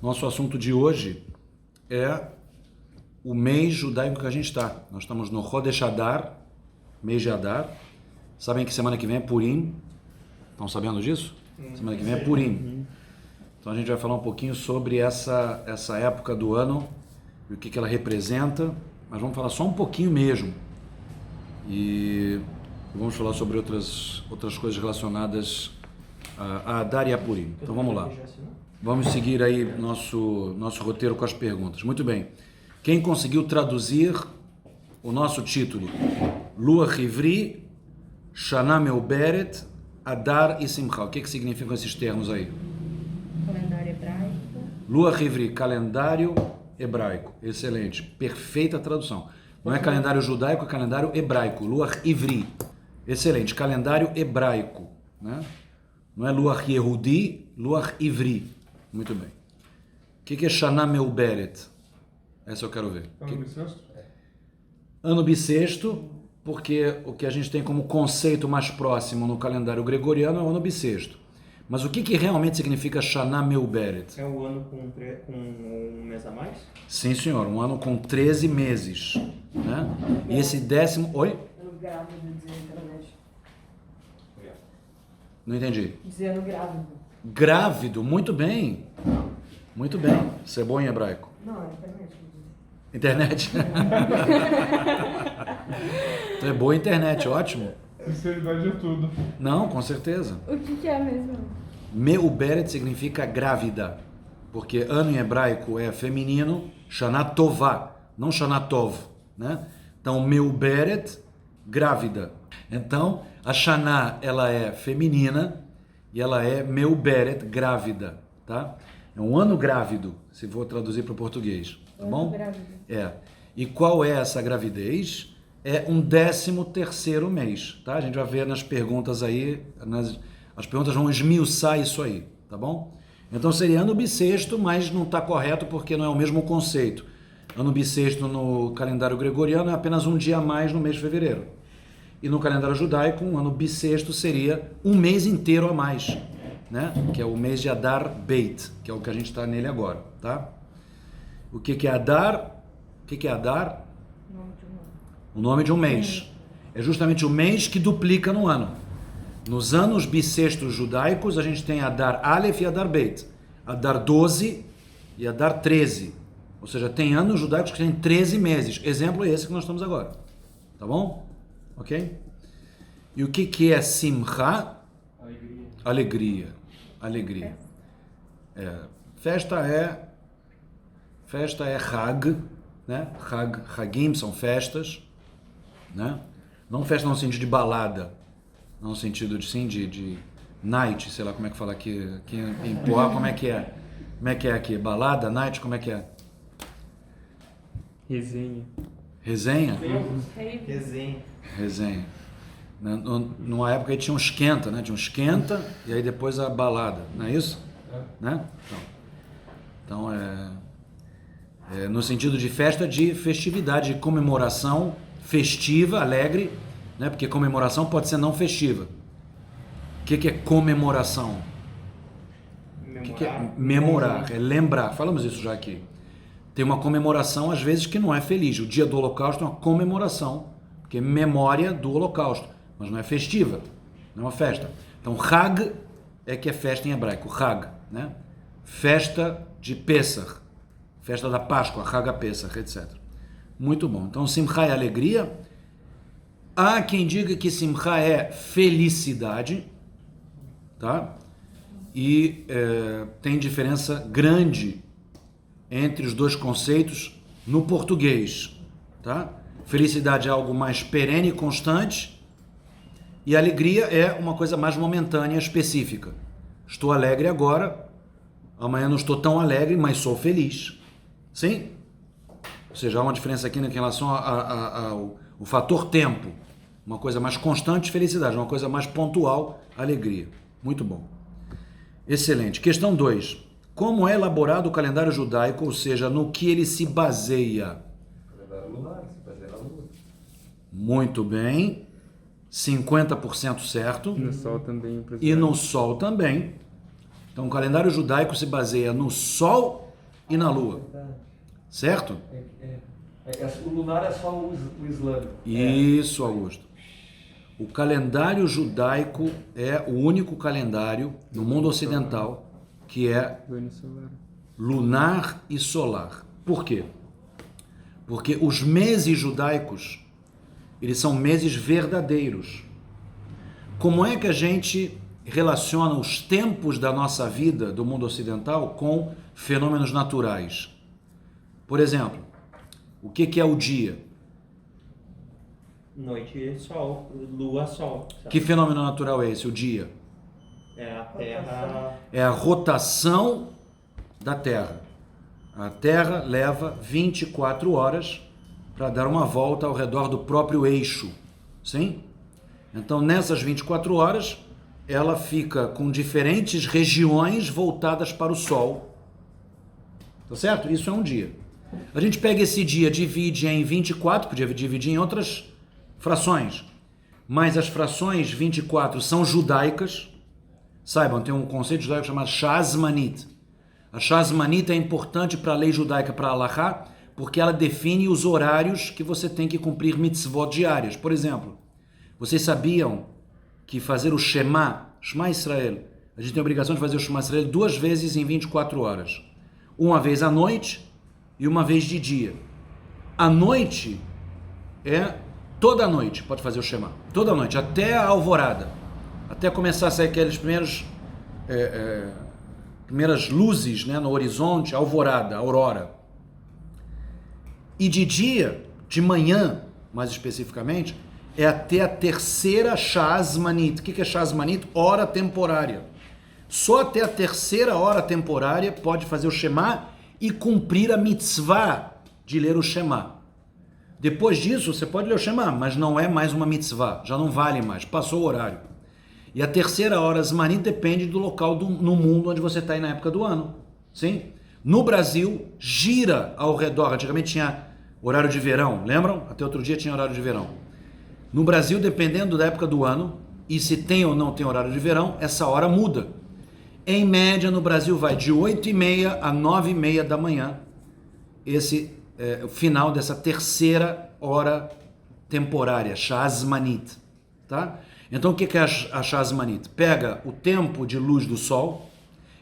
Nosso assunto de hoje é o mês judaico que a gente está. Nós estamos no Chodesh Adar, mês de Adar. Sabem que semana que vem é Purim? Estão sabendo disso? Semana que vem é Purim. Então a gente vai falar um pouquinho sobre essa época do ano e o que ela representa, mas vamos falar só um pouquinho mesmo. E vamos falar sobre outras coisas relacionadas a Adar e a Purim. Então vamos lá. Vamos seguir aí nosso roteiro com as perguntas. Muito bem. Quem conseguiu traduzir o nosso título? Luach Ivri, Shana Meuberet, Adar e Simcha. O que significam esses termos aí? Calendário hebraico. Luach Ivri, calendário hebraico. Excelente. Perfeita tradução. Não é calendário judaico, é calendário hebraico. Luach Ivri. Excelente. Calendário hebraico. Né? Não é Luach Yehudi, Luach Ivri. Muito bem. O que é Shana Meuberet? Essa eu quero ver. Ano bissexto? Ano bissexto, porque o que a gente tem como conceito mais próximo no calendário gregoriano é o ano bissexto. Mas o que realmente significa Shana Meuberet? É um ano com um mês a mais? Sim, senhor. Um ano com 13 meses. Né? E esse décimo... Oi? Ano grávido, dizer na internet. Não entendi. Dizer ano grávido. Grávido. Muito bem. Muito bem. Isso é bom em hebraico. Não, é internet. Internet? Então é boa internet, ótimo. Sinceridade é tudo. Não, com certeza. O que é mesmo? Meuberet significa grávida, porque ano em hebraico é feminino, Shana Tová, não Shana Tov, né? Então, Meuberet, grávida. Então, a Shana, ela é feminina e ela é Meuberet, grávida, tá? É um ano grávido, se for traduzir para o português, tá bom? Grávido. É. E qual é essa gravidez? É um 13º mês, tá? A gente vai ver nas perguntas aí, as perguntas vão esmiuçar isso aí, tá bom? Então seria ano bissexto, mas não está correto porque não é o mesmo conceito. Ano bissexto no calendário gregoriano é apenas um dia a mais no mês de fevereiro. E no calendário judaico, um ano bissexto seria um mês inteiro a mais, né? Que é o mês de Adar Beit, que é o que a gente está nele agora, tá? O que é Adar? O que é Adar? O nome de um mês. É justamente o mês que duplica no ano. Nos anos bissextos judaicos, a gente tem Adar Aleph e Adar Beit. Adar 12 e Adar 13. Ou seja, tem anos judaicos que têm 13 meses. Exemplo é esse que nós estamos agora. Tá bom? Ok? E o que é Simcha? Alegria. Alegria. Alegria. Festa é Hag, né? Hagim são festas, né? Não festa no sentido de balada, não no sentido de night, sei lá como é que fala aqui em Poá, como é que é? Como é que é aqui? Balada, night, como é que é? Resenha. Resenha? Resenha. Resenha. Numa época aí tinha um esquenta, né? Tinha um esquenta e aí depois a balada, não é isso? Né? Então é no sentido de festa, de festividade, de comemoração festiva, alegre, né? Porque comemoração pode ser não festiva. O que é comemoração? O que é memorar? É lembrar. Falamos isso já aqui. Tem uma comemoração, às vezes, que não é feliz. O dia do Holocausto é uma comemoração, porque é memória do Holocausto, mas não é festiva, não é uma festa. Então, Hag é que é festa em hebraico, Hag, né? Festa de Pesach, festa da Páscoa, Hag Pesach, etc. Muito bom. Então, Simcha é alegria. Há quem diga que Simcha é felicidade, tá? E tem diferença grande entre os dois conceitos no português, tá? Felicidade é algo mais perene e constante e alegria é uma coisa mais momentânea, específica. Estou alegre agora, amanhã não estou tão alegre, mas sou feliz. Sim? Ou seja, há uma diferença aqui em relação ao fator tempo. Uma coisa mais constante, felicidade. Uma coisa mais pontual, alegria. Muito bom. Excelente. Questão 2. Como é elaborado o calendário judaico, ou seja, no que ele se baseia? Calendário lunar, se baseia na lua. Muito bem. 50% certo. No sol também. E no sol também. Então, o calendário judaico se baseia no sol e na lua. Certo? O lunar é só o islâmico. Isso, Augusto. O calendário judaico é o único calendário no mundo ocidental que é lunar e solar. Por quê? Porque os meses judaicos, eles são meses verdadeiros. Como é que a gente relaciona os tempos da nossa vida, do mundo ocidental, com fenômenos naturais? Por exemplo, o que é o dia? Noite, sol. Lua, sol. Sabe? Que fenômeno natural é esse, o dia? É a Terra. É a rotação da Terra. A Terra leva 24 horas para dar uma volta ao redor do próprio eixo. Sim? Então, nessas 24 horas, ela fica com diferentes regiões voltadas para o Sol. Tá certo? Isso é um dia. A gente pega esse dia, divide em 24, podia dividir em outras frações. Mas as frações 24 são judaicas. Saibam, tem um conceito judaico chamado Shazmanit. A Shazmanit é importante para a lei judaica, para a Halachá, porque ela define os horários que você tem que cumprir mitzvot diárias. Por exemplo, vocês sabiam que fazer o Shema Israel, a gente tem a obrigação de fazer o Shema Israel 2 vezes em 24 horas. Uma vez à noite e uma vez de dia. À noite é toda noite, pode fazer o Shema. Toda noite, até a alvorada. Até começar a sair aqueles primeiras luzes, né, no horizonte, alvorada, aurora. E de dia, de manhã, mais especificamente, é até a terceira Shazmanit. O que é Shazmanit? Hora temporária. Só até a terceira hora temporária pode fazer o Shema e cumprir a mitzvah de ler o Shema. Depois disso, você pode ler o Shema, mas não é mais uma mitzvah, já não vale mais, passou o horário. E a terceira hora Zmanit depende do local no mundo onde você está aí na época do ano. Sim? No Brasil, gira ao redor. Antigamente tinha horário de verão, lembram? Até outro dia tinha horário de verão. No Brasil, dependendo da época do ano, e se tem ou não tem horário de verão, essa hora muda. Em média, no Brasil, vai de 8h30 a 9h30 da manhã. Esse é o final dessa terceira hora temporária, Shazmanit. Tá? Então, o que é a Shazmanit? Pega o tempo de luz do Sol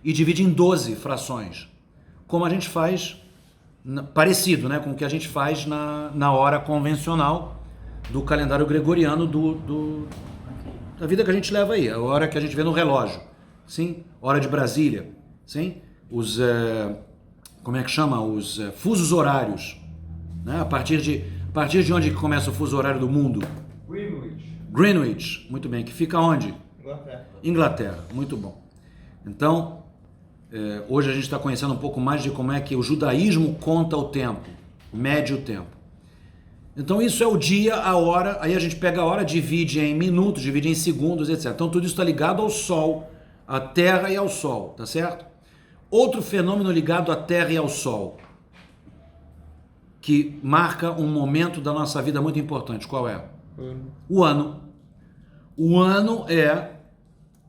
e divide em 12 frações. Como a gente faz, parecido, né, com o que a gente faz na hora convencional do calendário gregoriano da vida que a gente leva aí, a hora que a gente vê no relógio, sim? Hora de Brasília, sim? Como é que chama? Os fusos horários, né? A partir de onde começa o fuso horário do mundo? Greenwich, muito bem, que fica onde? Inglaterra, muito bom. Então, hoje a gente está conhecendo um pouco mais de como é que o judaísmo conta o tempo, mede o tempo. Então isso é o dia, a hora, aí a gente pega a hora, divide em minutos, divide em segundos, etc. Então tudo isso está ligado ao Sol, à Terra e ao Sol, tá certo? Outro fenômeno ligado à Terra e ao Sol, que marca um momento da nossa vida muito importante, qual é? O ano. O ano é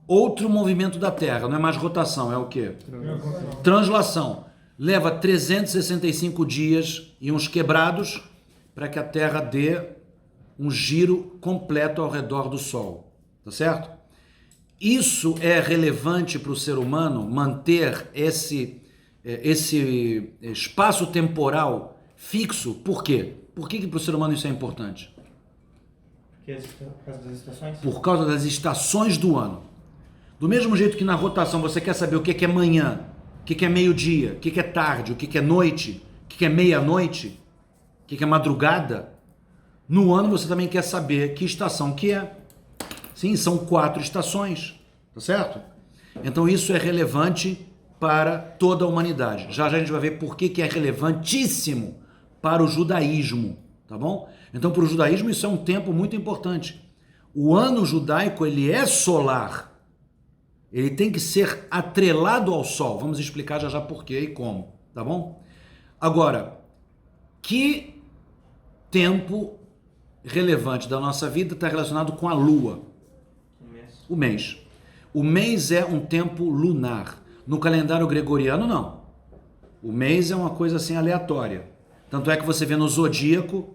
outro movimento da Terra, não é mais rotação, é o quê? Translação. Leva 365 dias e uns quebrados para que a Terra dê um giro completo ao redor do Sol, tá certo? Isso é relevante para o ser humano manter esse espaço temporal fixo. Por quê? Por que para o ser humano isso é importante? Por causa das estações? Por causa das estações do ano. Do mesmo jeito que na rotação você quer saber o que é manhã, o que é meio-dia, o que é tarde, o que é noite, o que é meia-noite, o que é madrugada, no ano você também quer saber que estação que é. Sim, são 4 estações, tá certo? Então isso é relevante para toda a humanidade. Já a gente vai ver por que é relevantíssimo para o judaísmo, tá bom? Então para o judaísmo isso é um tempo muito importante. O ano judaico ele é solar, ele tem que ser atrelado ao sol. Vamos explicar já por quê e como, tá bom? Agora, que tempo relevante da nossa vida está relacionado com a lua? O mês. O mês é um tempo lunar. No calendário gregoriano, não. O mês é uma coisa assim aleatória. Tanto é que você vê no zodíaco,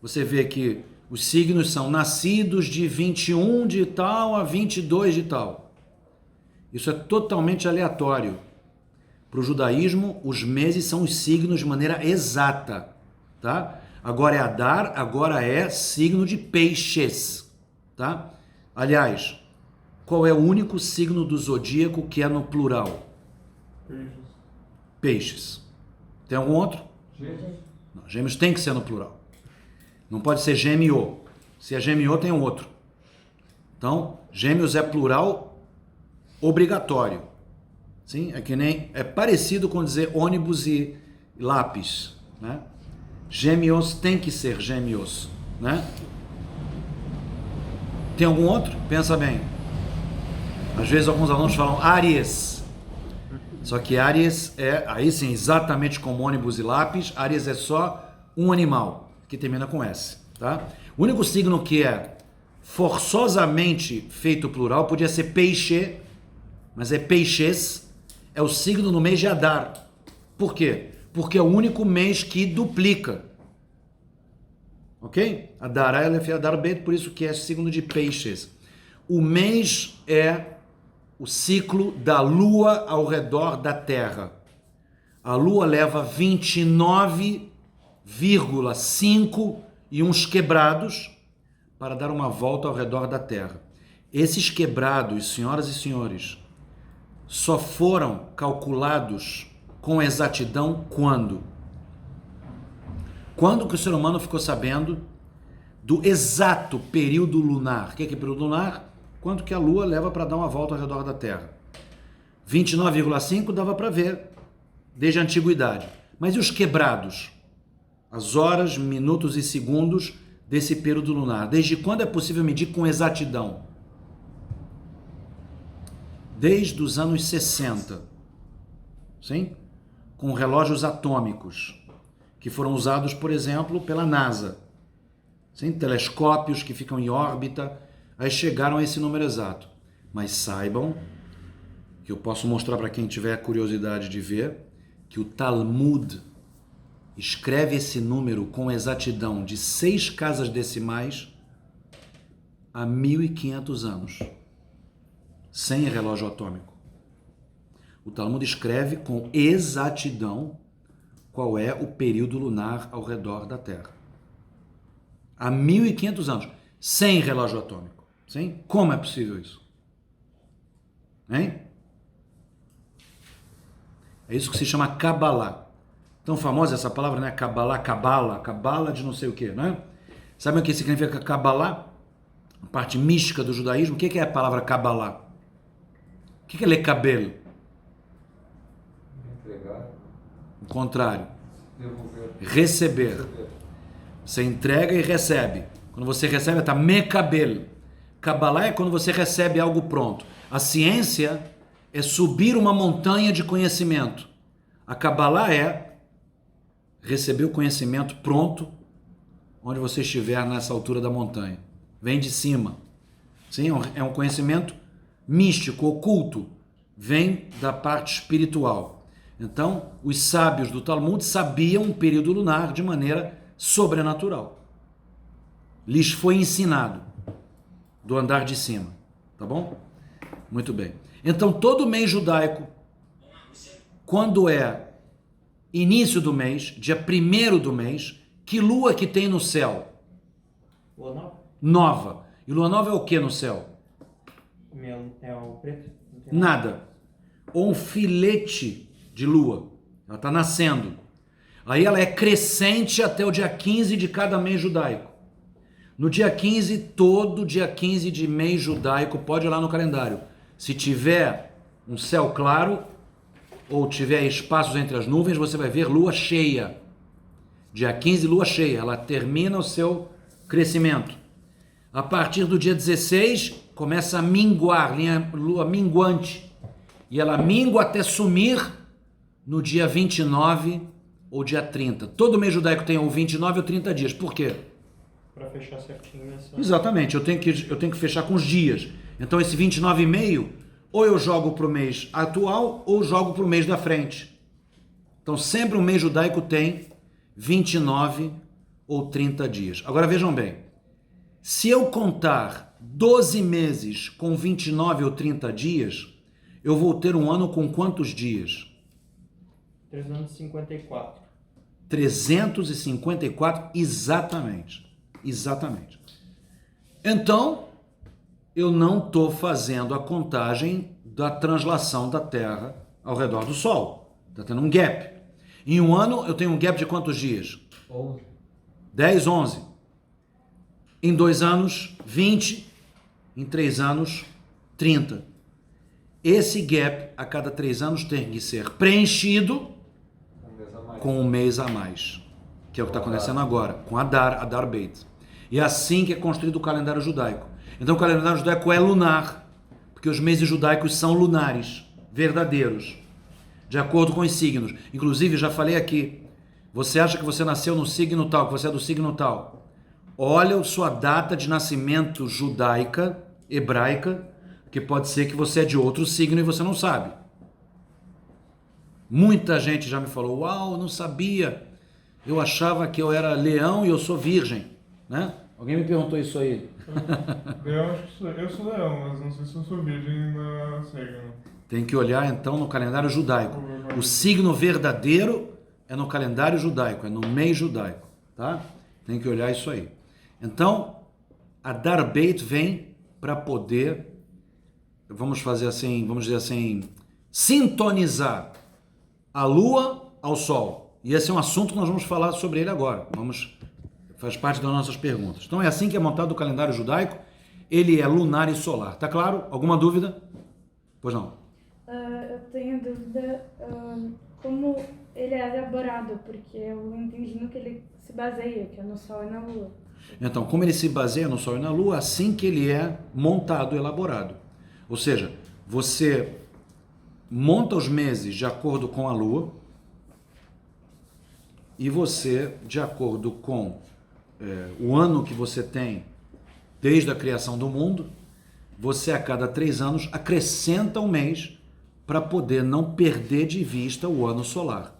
você vê que os signos são nascidos de 21 de tal a 22 de tal. Isso é totalmente aleatório. Para o judaísmo, os meses são os signos de maneira exata, tá? Agora é Adar, agora é signo de peixes, tá? Aliás, qual é o único signo do zodíaco que é no plural? Peixes. Tem algum outro? Gêmeos. Não, gêmeos tem que ser no plural. Não pode ser gêmeo. Se é gêmeo, tem um outro. Então, gêmeos é plural obrigatório. Sim? É parecido com dizer ônibus e lápis, né? Gêmeos tem que ser gêmeos, né? Tem algum outro? Pensa bem. Às vezes alguns alunos falam Áries. Só que Áries é, aí sim, exatamente como ônibus e lápis, Áries é só um animal, que termina com S, tá? O único signo que é forçosamente feito plural podia ser peixe, mas é peixes, é o signo no mês de Adar. Por quê? Porque é o único mês que duplica. Ok? Adar Aleph, Adar Bet, por isso que é signo de peixes. O mês é o ciclo da Lua ao redor da Terra. A Lua leva 29,5 e uns quebrados para dar uma volta ao redor da Terra. Esses quebrados, senhoras e senhores, só foram calculados com exatidão quando? Quando que o ser humano ficou sabendo do exato período lunar? O que é período lunar? Quanto que a Lua leva para dar uma volta ao redor da Terra. 29,5 dava para ver desde a antiguidade. Mas e os quebrados? As horas, minutos e segundos desse período lunar. Desde quando é possível medir com exatidão? Desde os anos 60. Sim? Com relógios atômicos, que foram usados, por exemplo, pela NASA. Sim? Telescópios que ficam em órbita. Aí chegaram a esse número exato. Mas saibam, que eu posso mostrar para quem tiver curiosidade de ver, que o Talmud escreve esse número com exatidão de 6 casas decimais há 1.500 anos, sem relógio atômico. O Talmud escreve com exatidão qual é o período lunar ao redor da Terra. Há 1.500 anos, sem relógio atômico. Sim? Como é possível isso? Hein? É isso que se chama Kabbalah. Tão famosa essa palavra, né? Kabbalah, Kabbalah de não sei o quê, né? Sabem o que significa Kabbalah? A parte mística do judaísmo. O que é a palavra Kabbalah? O que é lekabel? Entregar. O contrário. Devolver. Receber. Você entrega e recebe. Quando você recebe, está mekabel. Kabbalah é quando você recebe algo pronto. A ciência é subir uma montanha de conhecimento. A Kabbalah é receber o conhecimento pronto onde você estiver nessa altura da montanha. Vem de cima. Sim, é um conhecimento místico, oculto. Vem da parte espiritual. Então, os sábios do Talmud sabiam o período lunar de maneira sobrenatural. Lhes foi ensinado do andar de cima, tá bom? Muito bem. Então, todo mês judaico, quando é início do mês, dia 1º do mês, que lua que tem no céu? Lua nova? Nova. E lua nova é o que no céu? É o preto? Não tem Nada. Ou um filete de lua. Ela está nascendo. Aí ela é crescente até o dia 15 de cada mês judaico. No dia 15, todo dia 15 de mês judaico, pode ir lá no calendário. Se tiver um céu claro ou tiver espaços entre as nuvens, você vai ver lua cheia. Dia 15, lua cheia. Ela termina o seu crescimento. A partir do dia 16, começa a minguar, lua minguante. E ela mingua até sumir no dia 29 ou dia 30. Todo mês judaico tem ou 29 ou 30 dias. Por quê? Para fechar certinho essa... Exatamente, eu tenho que fechar com os dias. Então esse 29,5, ou eu jogo para o mês atual, ou jogo para o mês da frente. Então sempre o mês judaico tem 29 ou 30 dias. Agora vejam bem, se eu contar 12 meses com 29 ou 30 dias, eu vou ter um ano com quantos dias? 354. 354, exatamente. Exatamente. Então, eu não estou fazendo a contagem da translação da Terra ao redor do Sol. Está tendo um gap. Em um ano, eu tenho um gap de quantos dias? 11. 10, 11. Em 2 anos, 20. Em 3 anos, 30. Esse gap, a cada 3 anos, tem que ser preenchido Um mês a mais. com um mês a mais. Que é o que está acontecendo agora, com Adar Beit. E é assim que é construído o calendário judaico. Então o calendário judaico é lunar, porque os meses judaicos são lunares, verdadeiros, de acordo com os signos. Inclusive, já falei aqui, você acha que você nasceu no signo tal, que você é do signo tal. Olha a sua data de nascimento judaica, hebraica, que pode ser que você é de outro signo e você não sabe. Muita gente já me falou, uau, eu não sabia, eu achava que eu era leão e eu sou virgem, né? Alguém me perguntou isso aí. Eu acho que eu sou leão, mas não sei se eu sou virgem na signo. Tem que olhar então no calendário judaico. O signo verdadeiro é no calendário judaico, é no mês judaico, tá? Tem que olhar isso aí. Então, Adar Beit vem para poder, vamos fazer assim, vamos dizer assim, sintonizar a lua ao sol. E esse é um assunto que nós vamos falar sobre ele agora. Faz parte das nossas perguntas. Então é assim que é montado o calendário judaico. Ele é lunar e solar. Tá claro? Alguma dúvida? Pois não. Eu tenho dúvida como ele é elaborado, porque eu entendi no que ele se baseia, que é no Sol e na Lua. Então, como ele se baseia no Sol e na Lua, assim que ele é montado, elaborado. Ou seja, você monta os meses de acordo com a Lua e você, de acordo com o ano que você tem desde a criação do mundo, você a cada 3 anos acrescenta um mês para poder não perder de vista o ano solar.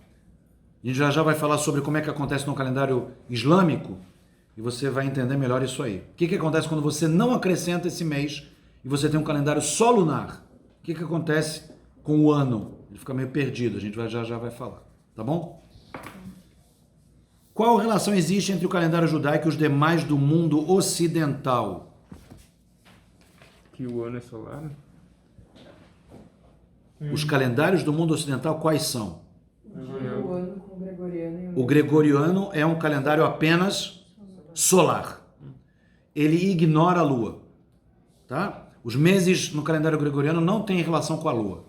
A gente já vai falar sobre como é que acontece no calendário islâmico e você vai entender melhor isso aí. O que acontece quando você não acrescenta esse mês e você tem um calendário só lunar? O que acontece com o ano? Ele fica meio perdido, a gente já vai falar, tá bom? Qual relação existe entre o calendário judaico e os demais do mundo ocidental? Que o ano é solar? Os calendários do mundo ocidental quais são? O ano com o gregoriano e O gregoriano é um calendário apenas solar. Ele ignora a lua, tá? Os meses no calendário gregoriano não têm relação com a lua.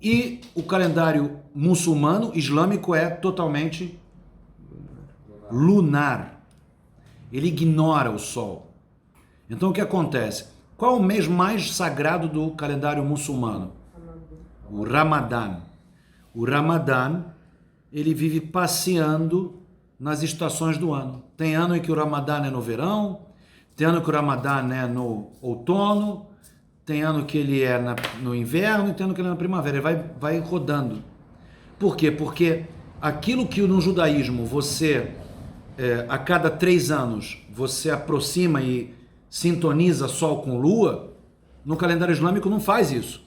E o calendário muçulmano, islâmico, é totalmente lunar. Ele ignora o sol. Então o que acontece? Qual é o mês mais sagrado do calendário muçulmano? O Ramadã. O Ramadã, ele vive passeando nas estações do ano. Tem ano em que o Ramadã é no verão, tem ano que o Ramadã é no outono, tem ano que ele é no inverno e tem ano que ele é na primavera. Ele vai rodando. Por quê? Porque aquilo que no judaísmo você, a cada 3 anos, você aproxima e sintoniza Sol com Lua, no calendário islâmico não faz isso.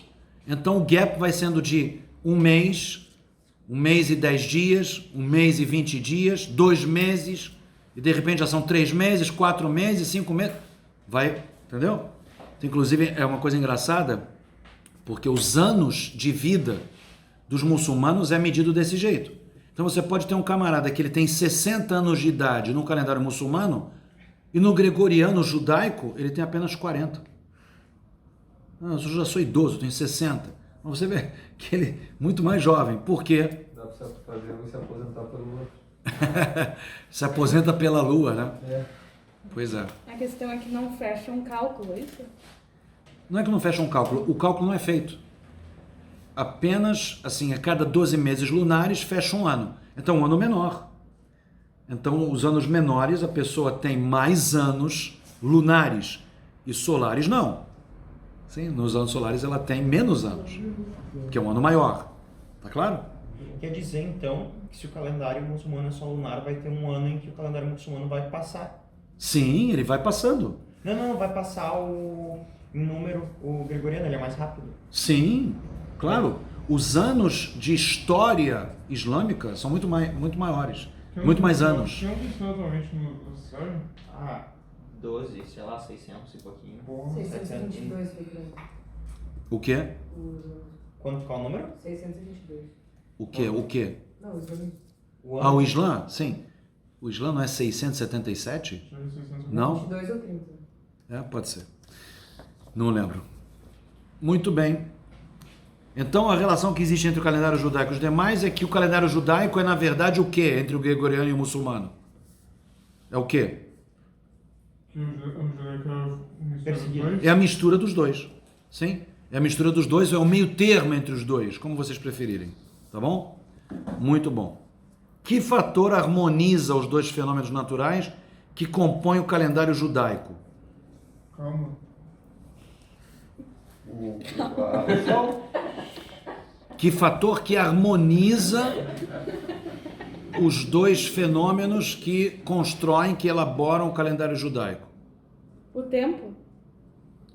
Então o gap vai sendo de um mês e 10 dias, 1 mês e 20 dias, 2 meses, e de repente já são 3 meses, 4 meses, 5 meses. Vai, entendeu? Inclusive é uma coisa engraçada, porque os anos de vida dos muçulmanos é medido desse jeito. Então você pode ter um camarada que ele tem 60 anos de idade no calendário muçulmano e no gregoriano judaico ele tem apenas 40. Eu já sou idoso, tenho 60. Mas você vê que ele é muito mais jovem. Por quê? Dá pra você fazer um e se aposentar pelo outro. Se aposenta pela lua, né? É. Pois é. A questão é que não fecha um cálculo, é isso? Não é que não fecha um cálculo, o cálculo não é feito. Apenas, assim, a cada 12 meses lunares fecha um ano. Então, um ano menor. Então, os anos menores, a pessoa tem mais anos lunares e solares não. Sim, nos anos solares ela tem menos anos, que é um ano maior. Tá claro? Quer dizer, então, que se o calendário muçulmano é só lunar, vai ter um ano em que o calendário muçulmano vai passar. Sim, ele vai passando. Não, vai passar em número, o gregoriano, ele é mais rápido. Sim, claro. Os anos de história islâmica são muito maiores. Muito mais anos. Tinha um cristão atualmente no sabe? 12, sei lá, 600 e pouquinho. Porra. 622 foi grande. O quê? Qual o número? 622. O quê? O quê? Não, os dois. O Islã? Sim. O Islã não é 677? Não? 22 ou 30. Pode ser. Não lembro. Muito bem. Então, a relação que existe entre o calendário judaico e os demais é que o calendário judaico é, na verdade, o quê? Entre o gregoriano e o muçulmano? É o quê? Que o judaico é Perseguido. É a mistura dos dois. Sim? É a mistura dos dois, é o meio termo entre os dois, como vocês preferirem. Tá bom? Muito bom. Que fator harmoniza os dois fenômenos naturais que compõem o calendário judaico? Calma. O sol. Que fator que harmoniza os dois fenômenos que constroem, que elaboram o calendário judaico? O tempo?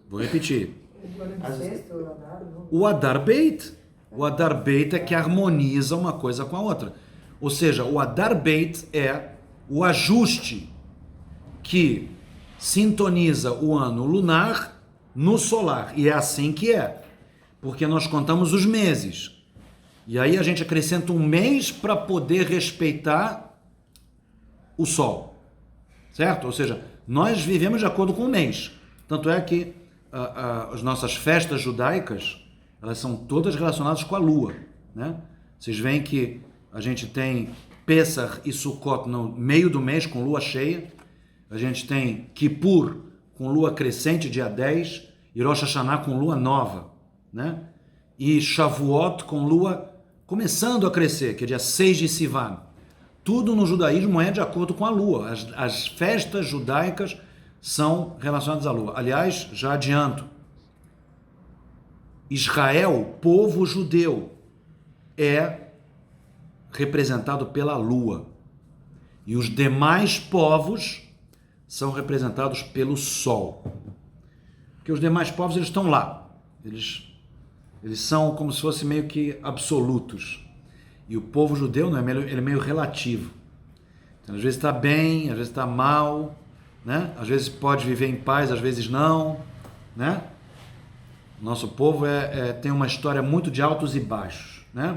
Vou repetir. O ano bissexto, o Adar, não? O Adar Beit. O Adar Beit é que harmoniza uma coisa com a outra. Ou seja, o Adar Beit é o ajuste que sintoniza o ano lunar no solar. E é assim que é. Porque nós contamos os meses. E aí a gente acrescenta um mês para poder respeitar o sol. Certo? Ou seja, nós vivemos de acordo com o mês. Tanto é que as nossas festas judaicas, elas são todas relacionadas com a lua, né? Vocês veem que a gente tem Pessah e Sukkot no meio do mês com lua cheia, a gente tem Kippur com lua crescente dia 10 e Rosh Hashanah com lua nova, né? E Shavuot com lua começando a crescer, que é dia 6 de Sivan. Tudo no judaísmo é de acordo com a lua. As festas judaicas são relacionadas à lua. Aliás, já adianto, Israel, povo judeu, é representado pela lua. E os demais povos são representados pelo sol. Porque os demais povos, eles estão lá. Eles são como se fossem meio que absolutos. E o povo judeu, não, ele é meio relativo. Então, às vezes está bem, às vezes está mal, né? Às vezes pode viver em paz, às vezes não, né? Nosso povo tem uma história muito de altos e baixos, né?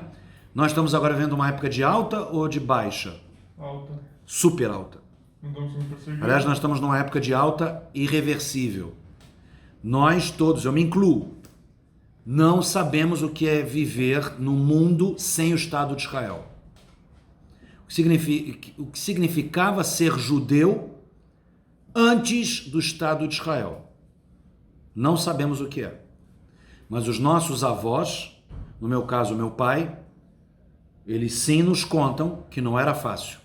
Nós estamos agora vivendo uma época de alta ou de baixa? Alta. Super alta. Não estamos sendo perseguidos. Aliás, nós estamos numa época de alta irreversível. Nós todos, eu me incluo, não sabemos o que é viver no mundo sem o Estado de Israel. O que significava ser judeu antes do Estado de Israel. Não sabemos o que é. Mas os nossos avós, no meu caso, meu pai, eles sim nos contam que não era fácil.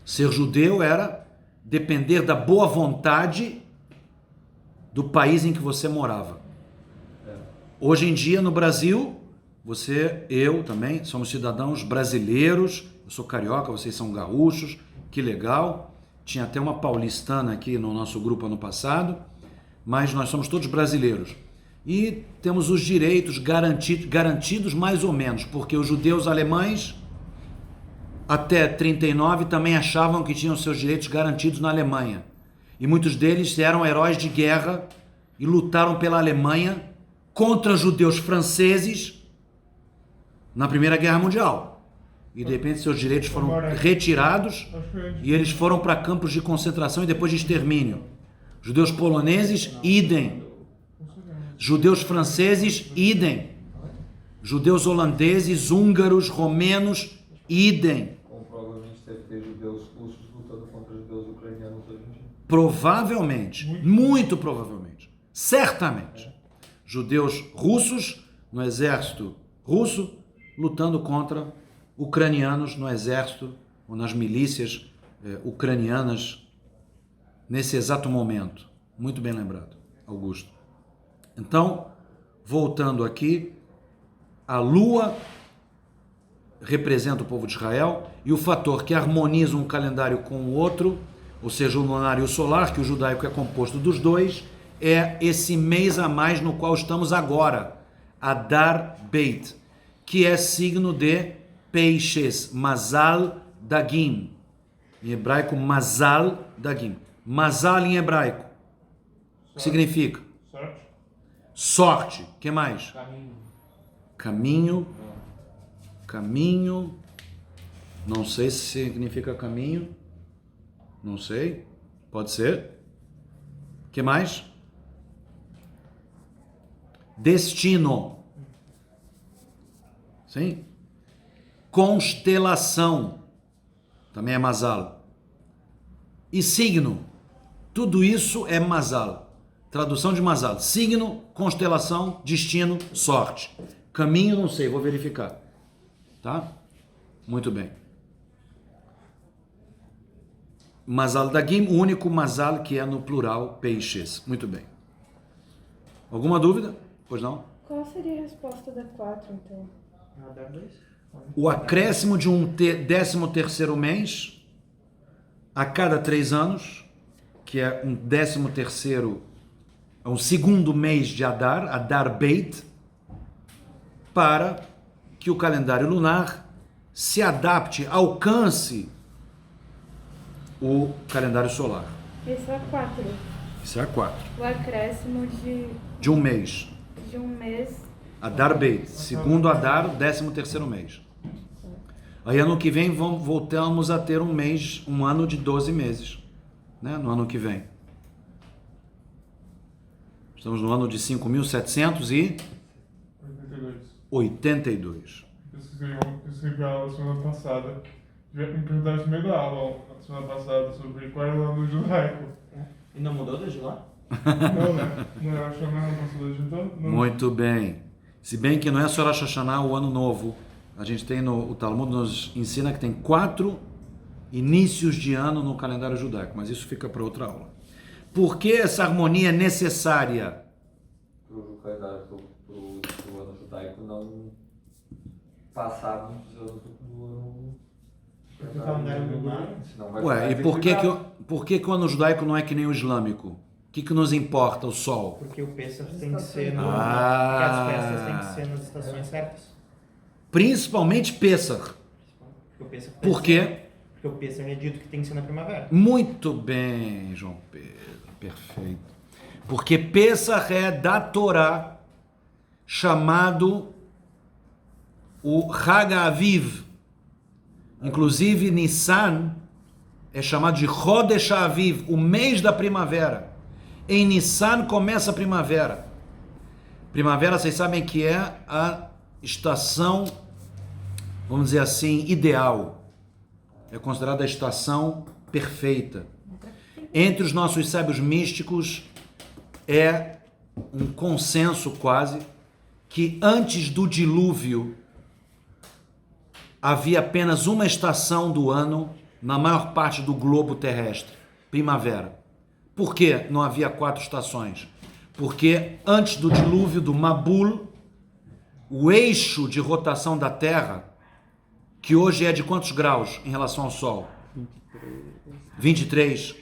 Ser judeu era depender da boa vontade do país em que você morava. Hoje em dia, no Brasil, eu também, somos cidadãos brasileiros, eu sou carioca, vocês são gaúchos, que legal. Tinha até uma paulistana aqui no nosso grupo ano passado, mas nós somos todos brasileiros. E temos os direitos garantidos mais ou menos, porque os judeus alemães, até 39, também achavam que tinham seus direitos garantidos na Alemanha. E muitos deles eram heróis de guerra e lutaram pela Alemanha contra judeus franceses na Primeira Guerra Mundial. E de repente seus direitos foram retirados e eles foram para campos de concentração e depois de extermínio. Judeus poloneses, idem. Judeus franceses, idem. Judeus holandeses, húngaros, romenos, idem. Como provavelmente deve ter judeus russos lutando contra judeus ucranianos hoje em dia. Provavelmente, muito provavelmente, certamente. Judeus russos no exército russo lutando contra ucranianos no exército ou nas milícias ucranianas nesse exato momento. Muito bem lembrado, Augusto. Então, voltando aqui, a lua representa o povo de Israel, e o fator que harmoniza um calendário com o outro, ou seja, o lunar e o solar, que o judaico é composto dos dois, é esse mês a mais no qual estamos agora, Adar Beit, que é signo de peixes, Mazal Dagim. Em hebraico, Mazal Dagim. Mazal em hebraico. O que significa? Sorte? Sorte. O que mais? Caminho. Caminho. Caminho. Não sei se significa caminho. Não sei. Pode ser. O que mais? Destino. Sim? Constelação. Também é Mazal. E signo. Tudo isso é Mazal. Tradução de Mazal. Signo, constelação, destino, sorte. Caminho, não sei, vou verificar. Tá? Muito bem. Mazal Dagim, o único Mazal que é no plural, peixes. Muito bem. Alguma dúvida? Pois não? Qual seria a resposta da 4, então? Adar 2. O acréscimo de um 13º mês a cada 3 anos, que é um 13º, um segundo mês de Adar, Adar Beit, para que o calendário lunar se adapte, alcance o calendário solar. Isso é a 4. Isso é a 4. O acréscimo De um mês. de um mês. Adar Beit, segundo Adar, 13º mês. Aí ano que vem voltamos a ter um ano de 12 meses, né? No ano que vem. Estamos no ano de 5.782. 82. Pesquisei aula semana passada. Me perguntaram no meio da aula, semana passada, sobre qual era o ano judaico. E não mudou desde lá? Não, né? Não é a Shana passada de então? Não. Muito bem. Se bem que não é só Rosh Hashanah, o ano novo. A gente tem o Talmud nos ensina que tem 4 inícios de ano no calendário judaico, mas isso fica para outra aula. Por que essa harmonia é necessária? Pro calendário, pro ano judaico não passar muitos anos do ano. Porque o calendário lunar. Senão vai Ué, ficar e por que, desequilibrado. que o ano judaico não é que nem o islâmico? O que nos importa o sol? Porque o Pesach tem que ser no. Ah. Porque as festas têm que ser nas estações certas. Principalmente Pêssar. Porque o Pesach tem Por que ser- quê? Porque o Pesach é dito que tem que ser na primavera. Muito bem, João Pedro. Perfeito. Porque Pêssar é da Torá, chamado o Hag Aviv. Inclusive, Nissan é chamado de Chodesh Aviv, o mês da primavera. Em Nissan começa a primavera. Primavera, vocês sabem que é a estação, vamos dizer assim, ideal. É considerada a estação perfeita. Entre os nossos sábios místicos, é um consenso quase que antes do dilúvio havia apenas uma estação do ano na maior parte do globo terrestre, primavera. Por que não havia 4 estações? Porque antes do dilúvio do Mabul, o eixo de rotação da Terra, que hoje é de quantos graus em relação ao Sol? 23.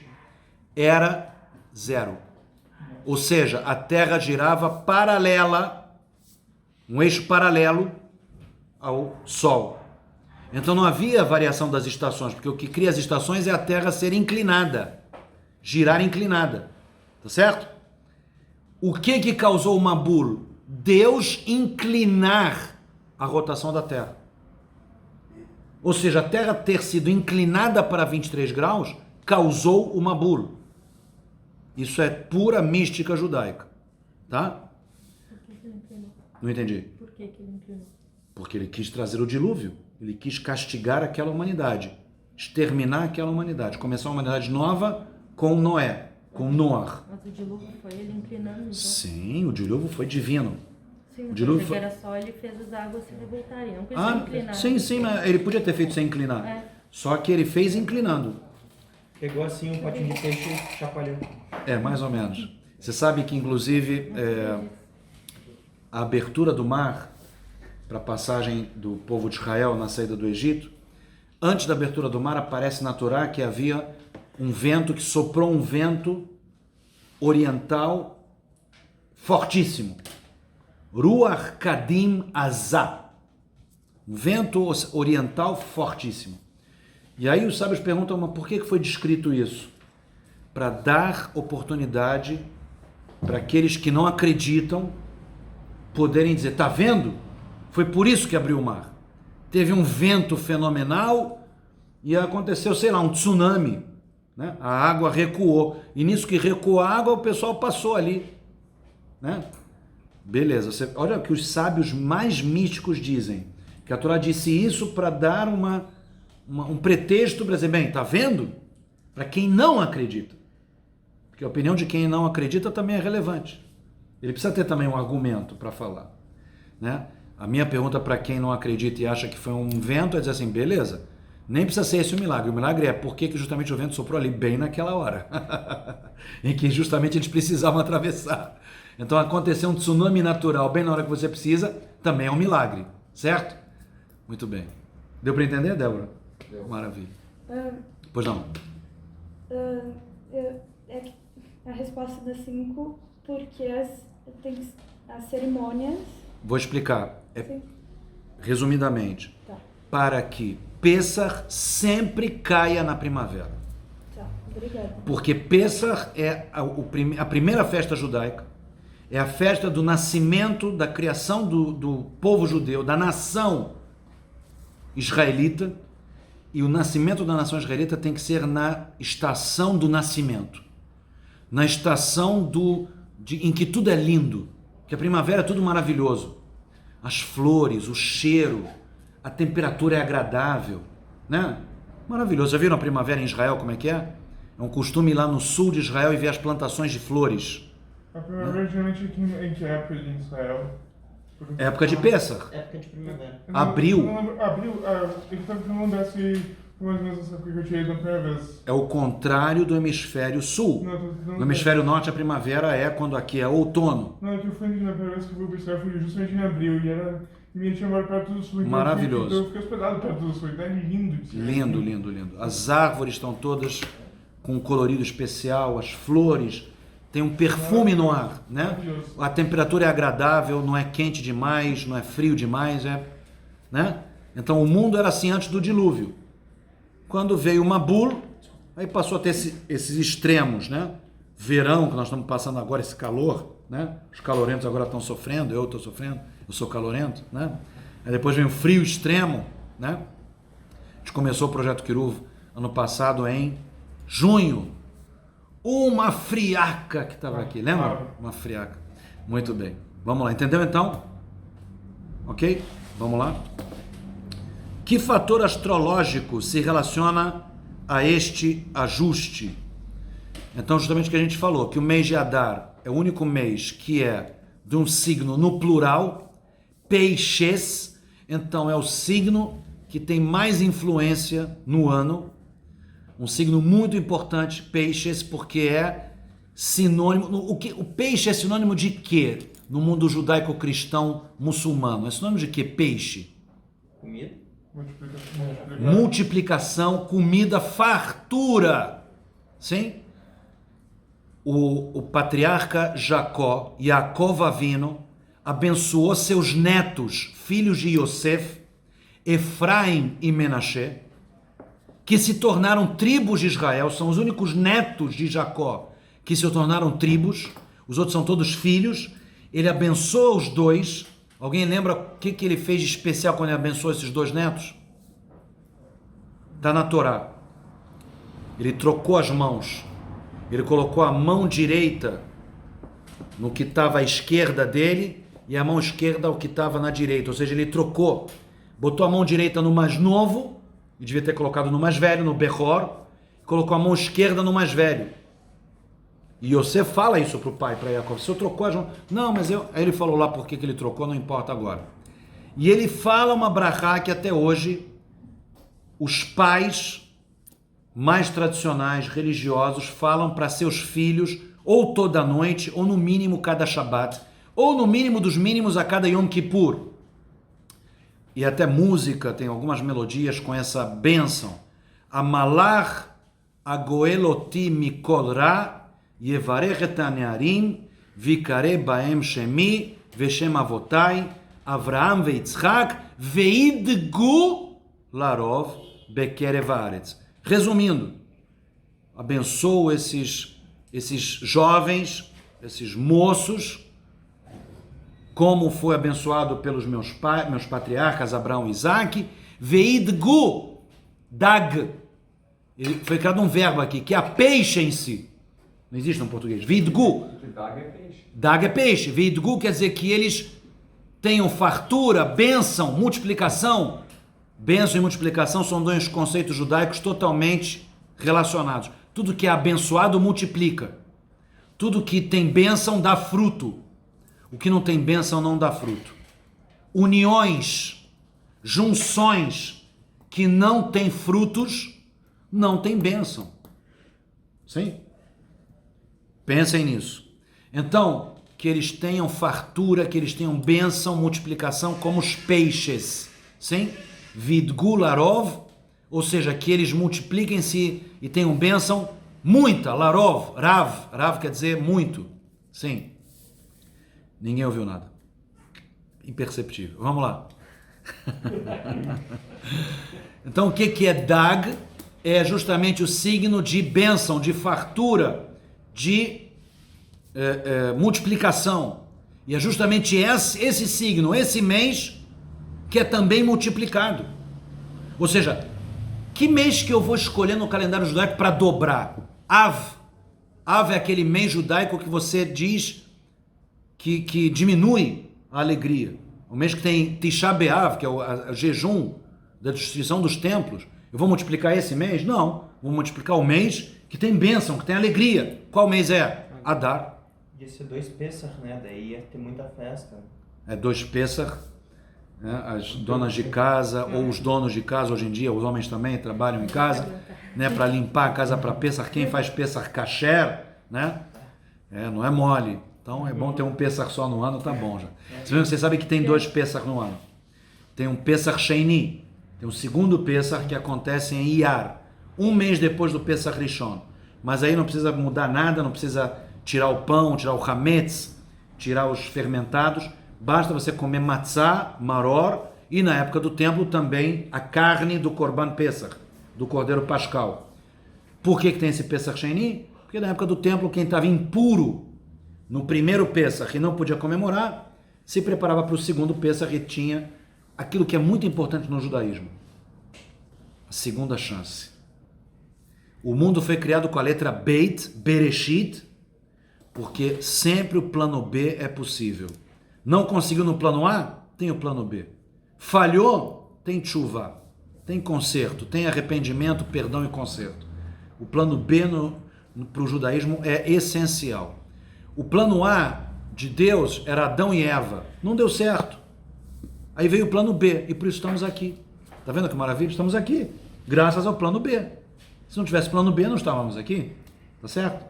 Era 0. Ou seja, a Terra girava paralela, um eixo paralelo ao Sol. Então não havia variação das estações, porque o que cria as estações é a Terra ser inclinada, girar inclinada, tá certo? O que causou o Mabul? Deus inclinar a rotação da Terra. Ou seja, a Terra ter sido inclinada para 23 graus causou o Mabul. Isso é pura mística judaica, tá? Por que ele inclinou? Não entendi. Por que ele inclinou? Porque ele quis trazer o dilúvio. Ele quis castigar aquela humanidade, exterminar aquela humanidade, começar uma humanidade nova com Noé, com Noar. Mas o dilúvio foi ele inclinando, então? Sim, o dilúvio foi divino. Sim, o dilúvio porque foi- era só ele fez as águas se revoltarem, não precisa inclinar. Sim, mas ele podia ter feito sem inclinar. É. Só que ele fez inclinando. Pegou assim um potinho de peixe e chacoalhou. É, mais ou menos. Você sabe que, inclusive, a abertura do mar para a passagem do povo de Israel na saída do Egito, antes da abertura do mar aparece na Torá que havia um vento que soprou um vento oriental fortíssimo. Ruach Kadim Azah. Um vento oriental fortíssimo. E aí os sábios perguntam, mas por que foi descrito isso? Para dar oportunidade para aqueles que não acreditam poderem dizer, tá vendo? Foi por isso que abriu o mar. Teve um vento fenomenal e aconteceu, sei lá, um tsunami, né? A água recuou. E nisso que recuou a água, o pessoal passou ali, né? Beleza, olha o que os sábios mais místicos dizem. Que a Torá disse isso para dar um pretexto para dizer, bem, tá vendo? Para quem não acredita. Porque a opinião de quem não acredita também é relevante. Ele precisa ter também um argumento para falar, né? A minha pergunta para quem não acredita e acha que foi um vento é dizer assim, beleza, nem precisa ser esse o milagre. O milagre é por que justamente o vento soprou ali bem naquela hora, em que justamente eles precisavam atravessar. Então aconteceu um tsunami natural bem na hora que você precisa, também é um milagre, certo? Muito bem. Deu para entender, Débora? Deu. Maravilha. Ah, Pois não. é que a resposta das 5, porque as cerimônias... Vou explicar. Sim. Resumidamente, Tá, para que Pessah sempre caia na primavera. tá, obrigada. Porque Pessah é a primeira festa judaica, é a festa do nascimento, da criação do povo judeu, da nação israelita, e o nascimento da nação israelita tem que ser na estação do nascimento, na estação em que tudo é lindo, que a primavera é tudo maravilhoso, as flores, o cheiro, a temperatura é agradável, né? Maravilhoso. Já viram a primavera em Israel como é que é? É um costume ir lá no sul de Israel e ver as plantações de flores. A primavera geralmente em que época em Israel? Época de Pessah. Época de primavera. Abril. Abril, então que não lembrasse mais ou menos essa época que eu tinha ido a primeira vez. É o contrário do hemisfério sul. No hemisfério norte, a primavera é quando aqui é outono. Não, é que eu fui na primeira vez que eu fui para Israel, foi justamente em abril, e minha tia mora perto do sul. Então Maravilhoso. Eu fiquei hospedado perto do sul, então é lindo de ser. Lindo, lindo, lindo. As árvores estão todas com um colorido especial, as flores, tem um perfume no ar, né? Maravilhoso. A temperatura é agradável, não é quente demais, não é frio demais, né? Então o mundo era assim antes do dilúvio. Quando veio o Mabul, aí passou a ter esses extremos, né? Verão, que nós estamos passando agora, esse calor, né? Os calorentos agora estão sofrendo, eu estou sofrendo, eu sou calorento, né? Aí depois vem o frio extremo, né? A gente começou o Projeto Kiruv ano passado em junho. Uma friaca que estava aqui, lembra? Uma friaca. Muito bem. Vamos lá, entendeu então? Ok? Vamos lá. Que fator astrológico se relaciona a este ajuste? Então, justamente o que a gente falou, que o mês de Adar é o único mês que é de um signo no plural, Peixes, então é o signo que tem mais influência no ano, um signo muito importante, Peixes, porque é sinônimo... O peixe é sinônimo de quê? No mundo judaico-cristão muçulmano. É sinônimo de quê? Peixe. Comida? Multiplicação, comida, fartura. Sim? O patriarca Jacó, Yaakov Avino, abençoou seus netos, filhos de Yosef, Efraim e Menashe, que se tornaram tribos de Israel, são os únicos netos de Jacó que se tornaram tribos, os outros são todos filhos. Ele abençoa os dois. Alguém lembra o que ele fez de especial quando ele abençoou esses dois netos? Está na Torá. Ele trocou as mãos. Ele colocou a mão direita no que estava à esquerda dele e a mão esquerda ao que estava na direita. Ou seja, ele trocou. Botou a mão direita no mais novo, e devia ter colocado no mais velho, no Behor, colocou a mão esquerda no mais velho. E você fala isso para o pai, para Yaakov. Se eu trocou as mãos... Não, mas aí ele falou lá por que ele trocou, não importa agora. E ele fala uma brachá que até hoje os pais mais tradicionais, religiosos, falam para seus filhos ou toda noite, ou no mínimo cada Shabbat, ou no mínimo dos mínimos a cada Yom Kippur. e até música, tem algumas melodias com essa bênção. Amalach agoeloti mikol ra, yevarech et hanearim, vikare baem shemi, veshem avotai, Avraham veitzchak, veidgu larov bekerev haaretz. Resumindo, abençoo esses jovens, esses moços, como foi abençoado pelos meus patriarcas, Abraão e Isaac, veidgu, dag, foi criado um verbo aqui, que é apeixem-se, não existe no português, veidgu, Dag é peixe. dag é peixe, veidgu quer dizer que eles tenham fartura, bênção, multiplicação. Bênção e multiplicação são dois conceitos judaicos totalmente relacionados. Tudo que é abençoado multiplica. Tudo que tem bênção dá fruto. O que não tem bênção não dá fruto. Uniões, junções que não têm frutos, não tem bênção. Sim? Pensem nisso. Então, que eles tenham fartura, que eles tenham bênção, multiplicação como os peixes. Sim? Vidgu larov, ou seja, que eles multipliquem-se e tenham bênção muita, larov, rav quer dizer muito. Sim. Ninguém ouviu nada. Imperceptível. Vamos lá. Então, o que é dag? É justamente o signo de bênção, de fartura, de multiplicação. E é justamente esse signo, esse mês, que é também multiplicado. Ou seja, que mês que eu vou escolher no calendário judaico para dobrar? Av. Av é aquele mês judaico que você diz que diminui a alegria. O mês que tem Tisha B'Av, que é o jejum da destruição dos templos. Eu vou multiplicar esse mês? Não. Vou multiplicar o mês que tem bênção, que tem alegria. Qual mês é? Adar. Ia ser 2 Pesach, né? Daí ia ter muita festa. É 2 Pesach. Né? As donas de casa, ou os donos de casa, hoje em dia, os homens também trabalham em casa, né? Para limpar a casa para Pesach. Quem faz Pesach kasher, né? Não é mole. Então é bom ter um Pesach só no ano, tá bom já. Você sabe que tem 2 Pesach no ano. Tem um Pesach Sheini, tem um segundo Pesach que acontece em Iyar, um mês depois do Pesach Rishon. Mas aí não precisa mudar nada, não precisa tirar o pão, tirar o hametz, tirar os fermentados. Basta você comer matzah, maror, e na época do templo também a carne do Korban Pesach, do Cordeiro Pascal. Por que tem esse Pesach Sheini? Porque na época do templo, quem estava impuro no primeiro Pesach e não podia comemorar, se preparava para o segundo Pesach e tinha aquilo que é muito importante no judaísmo, a segunda chance. O mundo foi criado com a letra Beit, Bereshit, porque sempre o plano B é possível. Não conseguiu no plano A? Tem o plano B. Falhou? Tem tshuva, tem conserto, tem arrependimento, perdão e conserto. O plano B para o judaísmo é essencial. O plano A de Deus era Adão e Eva. Não deu certo. Aí veio o plano B e por isso estamos aqui. Tá vendo que maravilha? Estamos aqui, graças ao plano B. Se não tivesse plano B, não estávamos aqui. Tá certo?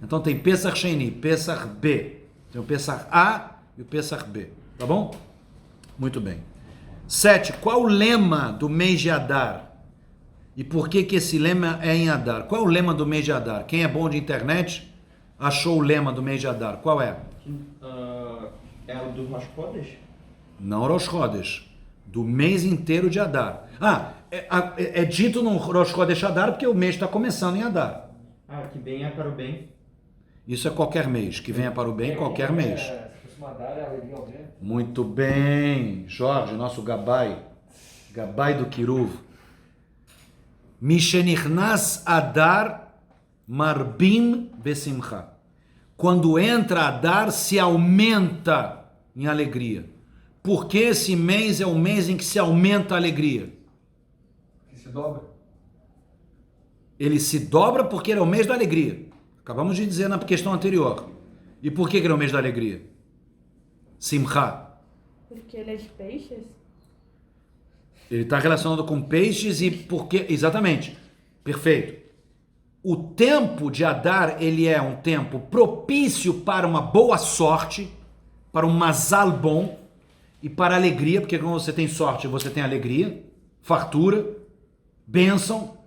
Então tem Pesach Sheini, Pesach B. Tem o Pesach A e o Pesach B. Tá bom? Muito bem. 7. Qual o lema do mês de Adar? E por que esse lema é em Adar? Qual é o lema do mês de Adar? Quem é bom de internet achou o lema do mês de Adar. Qual é? É o do Rosh Chodesh? Não Rosh Chodesh. Do mês inteiro de Adar. É dito no Rosh Chodesh Adar porque o mês está começando em Adar. Que venha para o bem. Isso é qualquer mês. Que venha para o bem, qualquer mês. Né? Muito bem. Jorge, nosso Gabai. Gabai do Kiruv. Mishenichnas Adar Marbim Besimcha. Quando entra Adar, se aumenta em alegria. Porque esse mês é o mês em que se aumenta a alegria. Que se dobra. Ele se dobra porque ele é o mês da alegria. Acabamos de dizer na questão anterior. E por que ele é o mês da alegria? Simcha. Porque ele é de peixes? Ele está relacionado com peixes e porque... Exatamente. Perfeito. O tempo de Adar, ele é um tempo propício para uma boa sorte, para um mazal bom, e para alegria, porque quando você tem sorte, você tem alegria, fartura, bênção,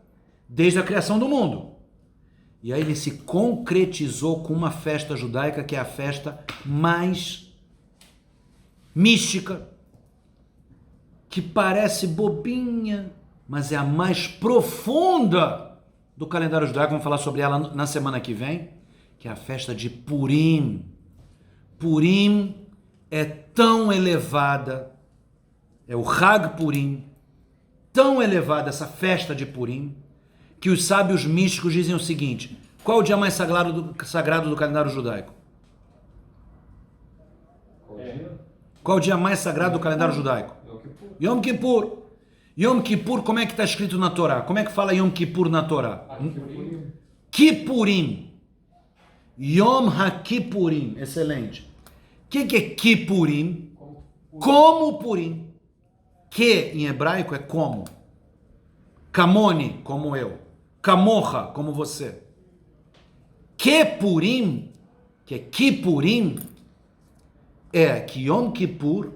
desde a criação do mundo. E aí ele se concretizou com uma festa judaica que é a festa mais mística, que parece bobinha, mas é a mais profunda do calendário judaico. Vamos falar sobre ela na semana que vem, que é a festa de Purim. Purim é tão elevada, é o Hag Purim, tão elevada essa festa de Purim, que os sábios místicos dizem o seguinte: qual é o dia mais sagrado do calendário judaico? Qual dia? Qual é o dia mais sagrado do calendário judaico? Yom Kippur. Yom Kippur. Yom Kippur, como é que está escrito na Torá? Como é que fala Yom Kippur na Torá? Kippurim. Yom HaKippurim. Excelente. O que é Kippurim? Como Purim. Que em hebraico é como. Kamoni, como eu. Kamocha, como você. Kippurim, que é Kippurim, é que Yom Kippur,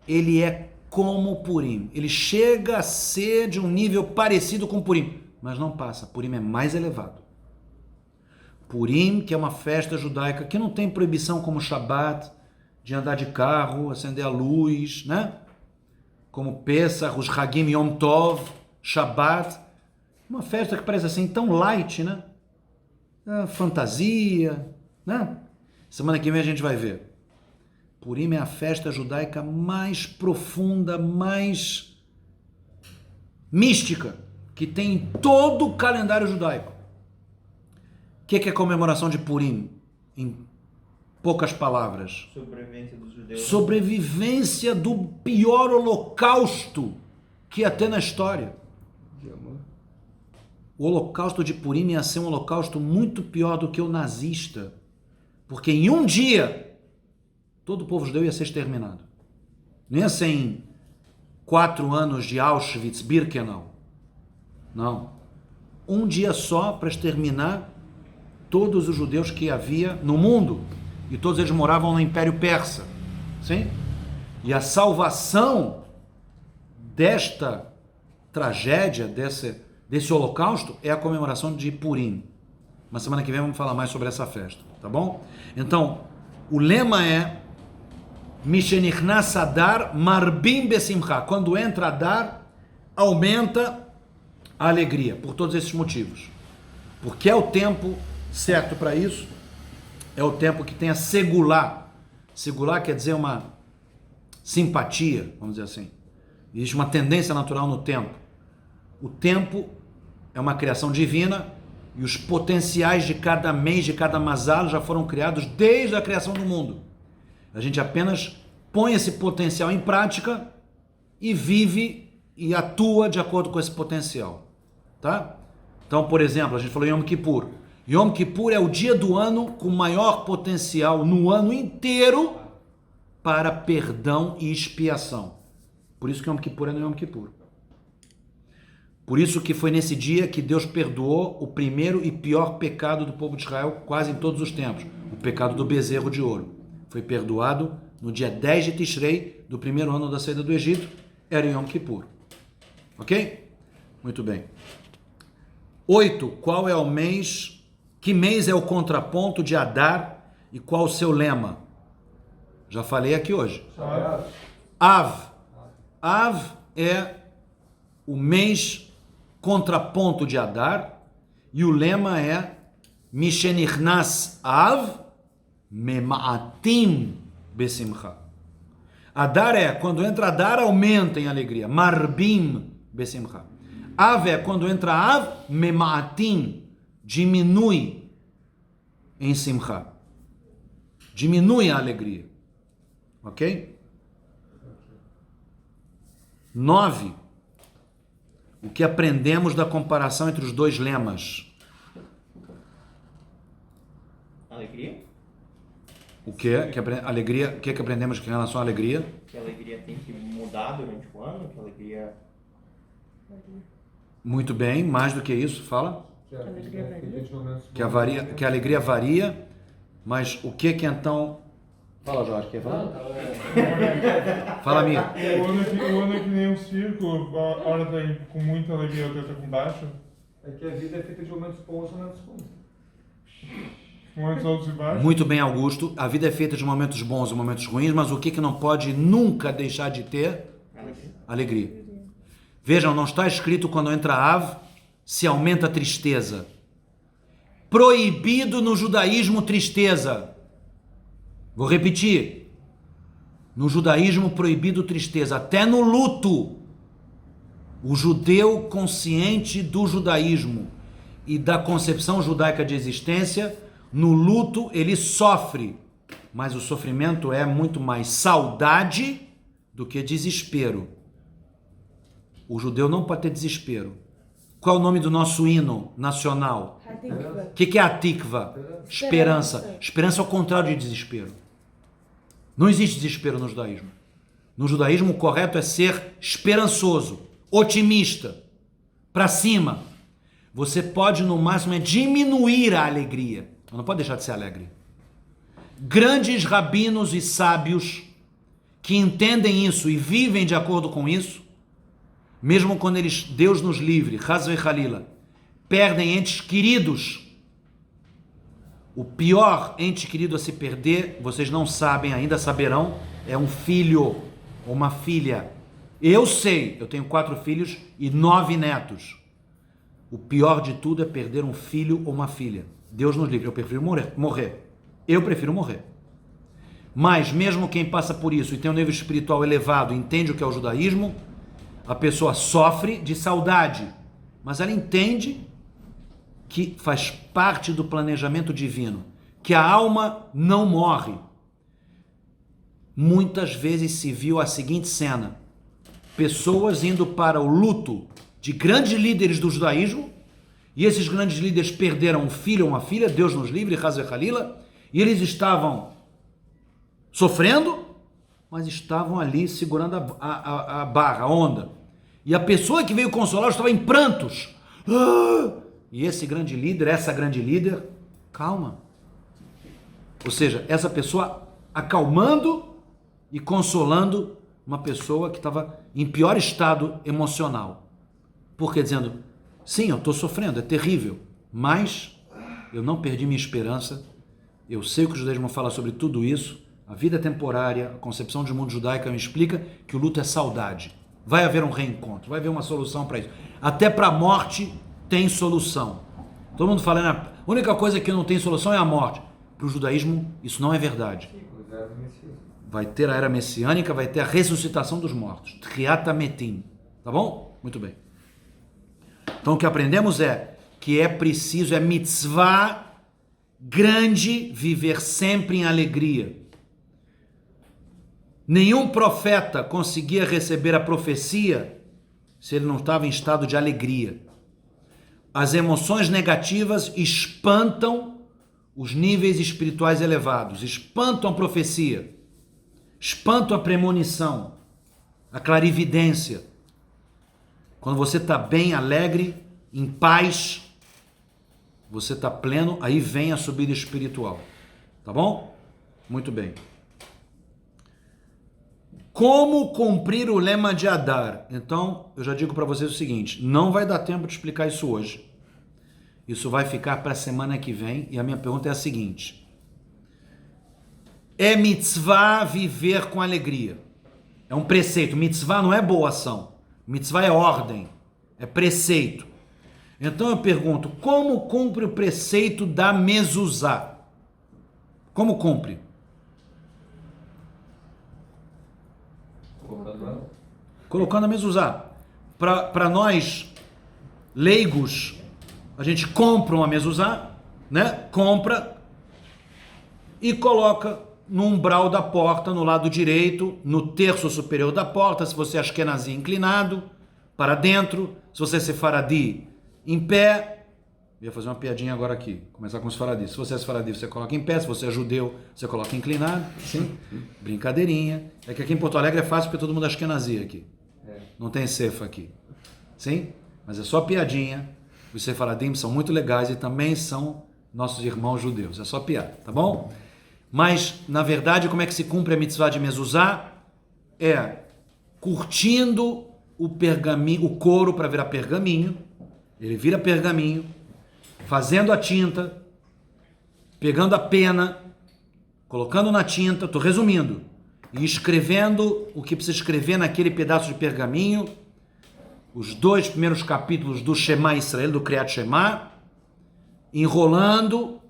ele é como Purim. Ele chega a ser de um nível parecido com Purim, mas não passa. Purim é mais elevado. Purim, que é uma festa judaica que não tem proibição como Shabbat, de andar de carro, acender a luz, né? Como Pesach, os Hagim Yom Tov, Shabbat. Uma festa que parece assim tão light, né? Fantasia, né? Semana que vem a gente vai ver. Purim é a festa judaica mais profunda, mais mística que tem em todo o calendário judaico. O que é a comemoração de Purim? Em poucas palavras. Sobrevivência dos judeus. Sobrevivência do pior holocausto que ia ter na história. O holocausto de Purim ia ser um holocausto muito pior do que o nazista. Porque em um dia todo o povo judeu ia ser exterminado. Não ia ser em 4 anos de Auschwitz, Birkenau. Não. Um dia só para exterminar todos os judeus que havia no mundo. E todos eles moravam no Império Persa. Sim? E a salvação desta tragédia, desse holocausto, é a comemoração de Purim. Na semana que vem vamos falar mais sobre essa festa. Tá bom? Então, o lema é Mishenichnas Adar Marbim Besimcha. Quando entra Adar, aumenta a alegria, por todos esses motivos. Porque é o tempo certo para isso, é o tempo que tem a segulá. Segulá quer dizer uma simpatia, vamos dizer assim. Existe uma tendência natural no tempo. O tempo é uma criação divina e os potenciais de cada mês, de cada mazal já foram criados desde a criação do mundo. A gente apenas põe esse potencial em prática e vive e atua de acordo com esse potencial. Tá? Então, por exemplo, a gente falou Yom Kippur. Yom Kippur é o dia do ano com maior potencial no ano inteiro para perdão e expiação. Por isso que Yom Kippur é no Yom Kippur. Por isso que foi nesse dia que Deus perdoou o primeiro e pior pecado do povo de Israel quase em todos os tempos. O pecado do bezerro de ouro. Foi perdoado no dia 10 de Tishrei, do primeiro ano da saída do Egito, era Yom Kippur. Ok? Muito bem. 8. Qual é o mês? Que mês é o contraponto de Adar e qual o seu lema? Já falei aqui hoje. Av. Av é o mês contraponto de Adar e o lema é Mishenichnas Av Mema'atim Besimcha. Adar é quando entra Adar, aumenta em alegria. Marbim Besimcha. Av é quando entra Av, Mema'atim, diminui em Simcha. Diminui a alegria. Ok? 9. O que aprendemos da comparação entre os dois lemas? Alegria? O que? Alegria? O que aprendemos em relação à alegria? Que a alegria tem que mudar durante o ano, que a alegria... Muito bem, mais do que isso, fala. Que a alegria varia. Que a alegria varia, mas o que então Fala, Jorge, quer falar? Não, Fala, amigo. O ano é que nem um círculo, a hora tá com muita alegria, outra tá com baixa. é que a vida é feita de momentos bons e momentos ruins. Momentos altos e baixos. Muito bem, Augusto. A vida é feita de momentos bons e momentos ruins, mas o que não pode nunca deixar de ter? Alegria. Vejam, não está escrito quando entra Av, se aumenta a tristeza. Proibido no judaísmo tristeza. Vou repetir. No judaísmo proibido tristeza. Até no luto. O judeu consciente do judaísmo e da concepção judaica de existência, no luto ele sofre. Mas o sofrimento é muito mais saudade do que desespero. O judeu não pode ter desespero. Qual é o nome do nosso hino nacional? Hatikva. O que é a tikva? Esperança. Esperança é o contrário de desespero. Não existe desespero no judaísmo. No judaísmo o correto é ser esperançoso, otimista, para cima. Você pode no máximo diminuir a alegria, mas não pode deixar de ser alegre. Grandes rabinos e sábios que entendem isso e vivem de acordo com isso, mesmo quando eles, Deus nos livre, Haz ve'Halila, perdem entes queridos. O pior ente querido a se perder, vocês não sabem, ainda saberão, é um filho ou uma filha. Eu sei, eu tenho 4 filhos e 9 netos. O pior de tudo é perder um filho ou uma filha. Deus nos livre, eu prefiro morrer. Eu prefiro morrer. Mas mesmo quem passa por isso e tem um nível espiritual elevado, entende o que é o judaísmo, a pessoa sofre de saudade, mas ela entende que faz parte do planejamento divino, que a alma não morre. Muitas vezes se viu a seguinte cena: pessoas indo para o luto de grandes líderes do judaísmo, e esses grandes líderes perderam um filho ou uma filha, Deus nos livre, Haz ve'Halila, e eles estavam sofrendo, mas estavam ali segurando a barra, a onda. E a pessoa que veio consolar estava em prantos. E esse grande líder, essa grande líder, calma. Ou seja, essa pessoa acalmando e consolando uma pessoa que estava em pior estado emocional. Porque dizendo, sim, eu estou sofrendo, é terrível, mas eu não perdi minha esperança, eu sei que o judaísmo fala sobre tudo isso, a vida é temporária, a concepção de mundo judaica me explica que o luto é saudade. Vai haver um reencontro, vai haver uma solução para isso. Até para a morte tem solução. Todo mundo falando, a única coisa que não tem solução é a morte. Para o judaísmo, isso não é verdade. Vai ter a era messiânica, vai ter a ressuscitação dos mortos. Tchiat hametim. Tá bom? Muito bem. Então o que aprendemos é que é preciso, é mitzvah grande viver sempre em alegria. Nenhum profeta conseguia receber a profecia se ele não estava em estado de alegria. As emoções negativas espantam os níveis espirituais elevados, espantam a profecia, espantam a premonição, a clarividência. Quando você está bem, alegre, em paz, você está pleno, aí vem a subida espiritual. Tá bom? Muito bem. Como cumprir o lema de Adar? Então, eu já digo para vocês o seguinte, não vai dar tempo de explicar isso hoje. Isso vai ficar para a semana que vem, e a minha pergunta é a seguinte. É mitzvah viver com alegria? É um preceito. Mitzvah não é boa ação. Mitzvah é ordem, é preceito. Então eu pergunto, como cumpre o preceito da mezuzá? Como cumpre? Colocando a mezuzá. Para nós, leigos, a gente compra uma mezuzá, né? Compra e coloca no umbral da porta, no lado direito, no terço superior da porta, se você é ashkenazi, inclinado, para dentro, se você é sefaradi, em pé. Eu ia fazer uma piadinha agora aqui, começar com os faradis. Se você é sefaradi, você coloca em pé, se você é judeu, você coloca inclinado, sim? Brincadeirinha. É que aqui em Porto Alegre é fácil porque todo mundo é ashkenazi aqui. Não tem cefa aqui, sim? Mas é só piadinha. Os sefaradim são muito legais e também são nossos irmãos judeus. É só piada, tá bom? Mas, na verdade, como é que se cumpre a mitzvah de mezuzá? É curtindo o pergaminho, o couro para virar pergaminho. Ele vira pergaminho, fazendo a tinta, pegando a pena, colocando na tinta, estou resumindo, e escrevendo o que precisa escrever naquele pedaço de pergaminho, os 2 primeiros capítulos do Shema Israel, do Kriyat Shema, enrolando,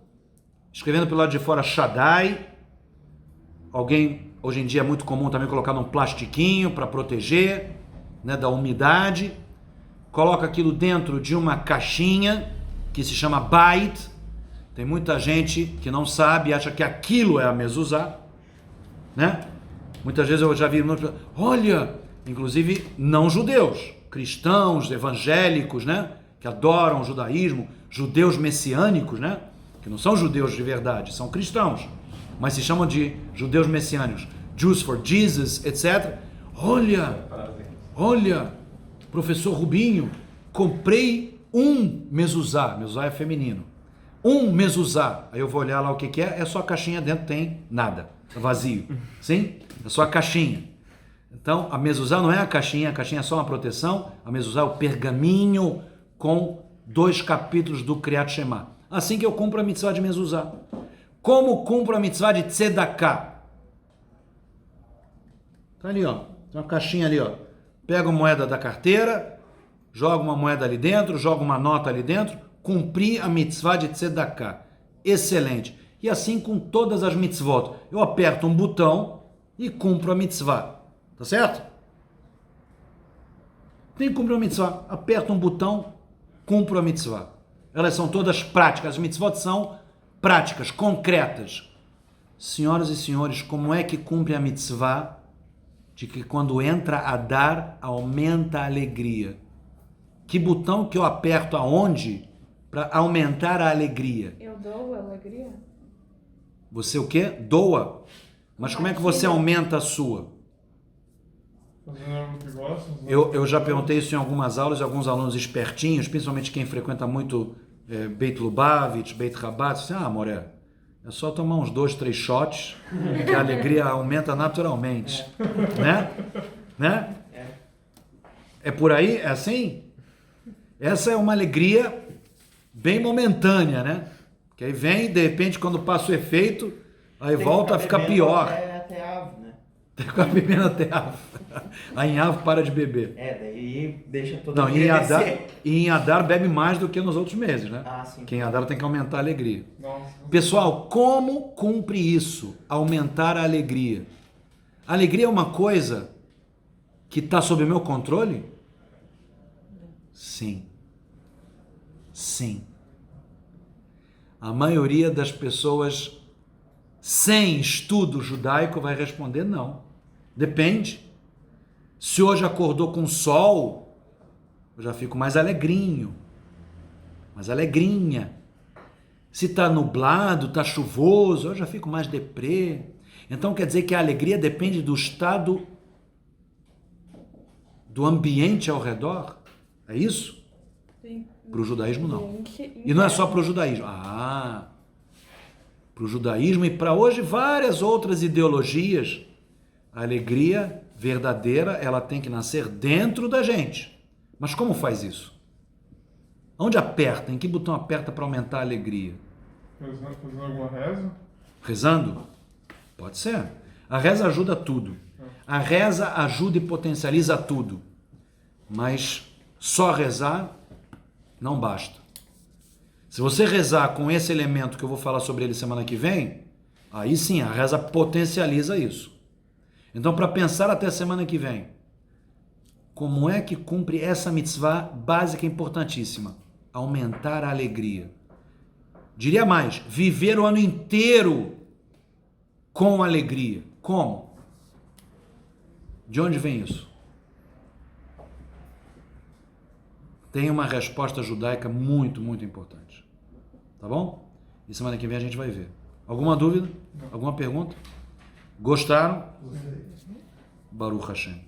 escrevendo pelo lado de fora Shaddai. Alguém, hoje em dia é muito comum também colocar num plastiquinho para proteger, né, da umidade. Coloca aquilo dentro de uma caixinha que se chama Bait. Tem muita gente que não sabe, acha que aquilo é a mezuzá, né? Muitas vezes eu já vi, olha, inclusive não judeus, cristãos, evangélicos, né? Que adoram o judaísmo, judeus messiânicos, né? Que não são judeus de verdade, são cristãos, mas se chamam de judeus messiânicos, Jews for Jesus, etc. Olha, professor Rubinho, comprei um mezuzá, mezuzá é feminino, um mezuzá. Aí eu vou olhar lá o que é só a caixinha dentro, tem nada, é vazio, sim? É só a caixinha. Então, a mezuzá não é a caixinha é só uma proteção, a mezuzá é o pergaminho com 2 capítulos do Kriyat Shema. Assim que eu cumpro a mitzvah de mezuzá. Como cumpro a mitzvah de tzedakah? Tá ali, ó, tem uma caixinha ali, ó. Pego a moeda da carteira, jogo uma moeda ali dentro, jogo uma nota ali dentro, cumpri a mitzvah de tzedakah. Excelente. E assim com todas as mitzvot. Eu aperto um botão e cumpro a mitzvah. Tá certo? Tem que cumprir a mitzvah. Aperto um botão, cumpro a mitzvah. Elas são todas práticas. As mitzvot são práticas, concretas. Senhoras e senhores, como é que cumpre a mitzvah de que quando entra a dar, aumenta a alegria? Que botão que eu aperto aonde para aumentar a alegria? Eu dou alegria? Você o quê? Doa. Mas como é que você aumenta a sua? Fazendo algo que gosta. Eu já perguntei isso em algumas aulas, e alguns alunos espertinhos, principalmente quem frequenta muito Beit Lubavitch, Beit Chabad, assim, Moré, é só tomar uns 2, 3 shots que a alegria aumenta naturalmente. Né? É por aí? É assim? Essa é uma alegria bem momentânea, né? Que aí vem, de repente, quando passa o efeito, aí volta a ficar pior. Até ave, né? Tem que ficar bebendo até Av. Aí em Av para de beber. Daí deixa toda Não, a em Adar, descer. e em Adar bebe mais do que nos outros meses, né? Ah, sim. Que em Adar tem que aumentar a alegria. Nossa. Pessoal, como cumpre isso? Aumentar a alegria. A alegria é uma coisa que está sob o meu controle? Sim. Sim. A maioria das pessoas sem estudo judaico vai responder não. Depende. Se hoje acordou com sol, eu já fico mais alegrinho. Mais alegrinha. Se está nublado, está chuvoso, eu já fico mais deprê. Então quer dizer que a alegria depende do estado do ambiente ao redor? É isso? Sim. Para o judaísmo não. E não é só para o judaísmo. Para o judaísmo e para hoje várias outras ideologias. A alegria verdadeira, ela tem que nascer dentro da gente. Mas como faz isso? Onde aperta? Em que botão aperta para aumentar a alegria? Fazendo alguma reza? Rezando? Pode ser. A reza ajuda tudo. A reza ajuda e potencializa tudo. Mas só rezar não basta. Se você rezar com esse elemento que eu vou falar sobre ele semana que vem, aí sim, a reza potencializa isso. Então, para pensar até semana que vem, como é que cumpre essa mitzvah básica e importantíssima? Aumentar a alegria. Diria mais, viver o ano inteiro com alegria. Como? De onde vem isso? Tem uma resposta judaica muito, muito importante. Tá bom? E semana que vem a gente vai ver. Alguma dúvida? Alguma pergunta? Gostaram? Baruch Hashem.